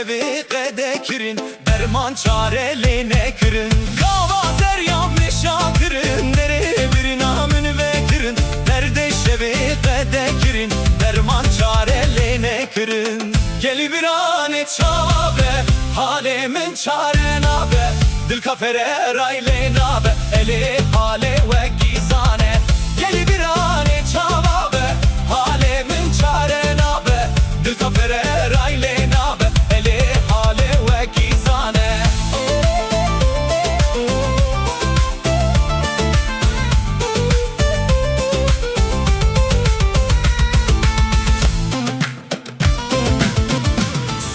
şevi qede kirin derman çarelene kirin Gava zeryam neşakirin nere bir namını ve kirin Derde şevi qede kirin derman çarelene kirin Geli bir ane çabe halemin çare nabe Dil kafere rayle nabe eli hale ve gizane Geli bir ane çabe halemin çare nabe Dil kafere rayle nabe eli hale ve gizane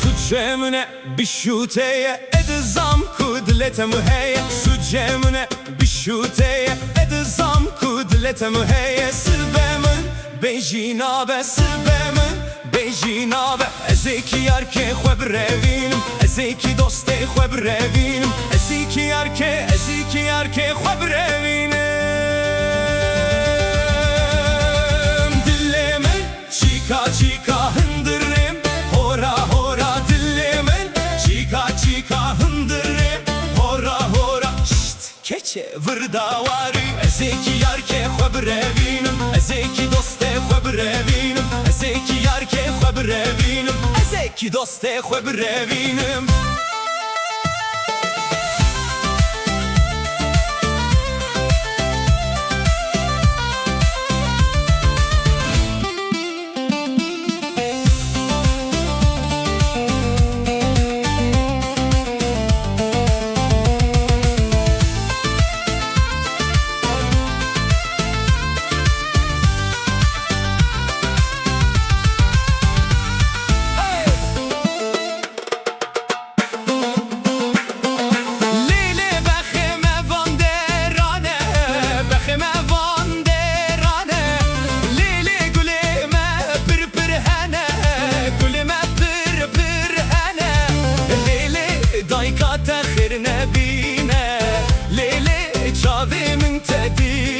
Sucemune bişuteye edzam kudlete müheye Sucemune bişuteye edzam kudlete müheye Sılbemin bejinabe sılbemin bejinabe Ezeki yarke xwebrevînim ezeki doste xwebrevînim Ezeki yarke xwebrevînim Dilimin çika çika hındırım hora hora Dilimin çika çika hındırım hora hora Şşt keçe vırdavarı Ezeki yarke xwebrevînim ezeki doste xwebrevînim Ezeki yarke xwebrevînim ezeki doste xwebrevînim Dayka texir nebine Leyli çavimin tedi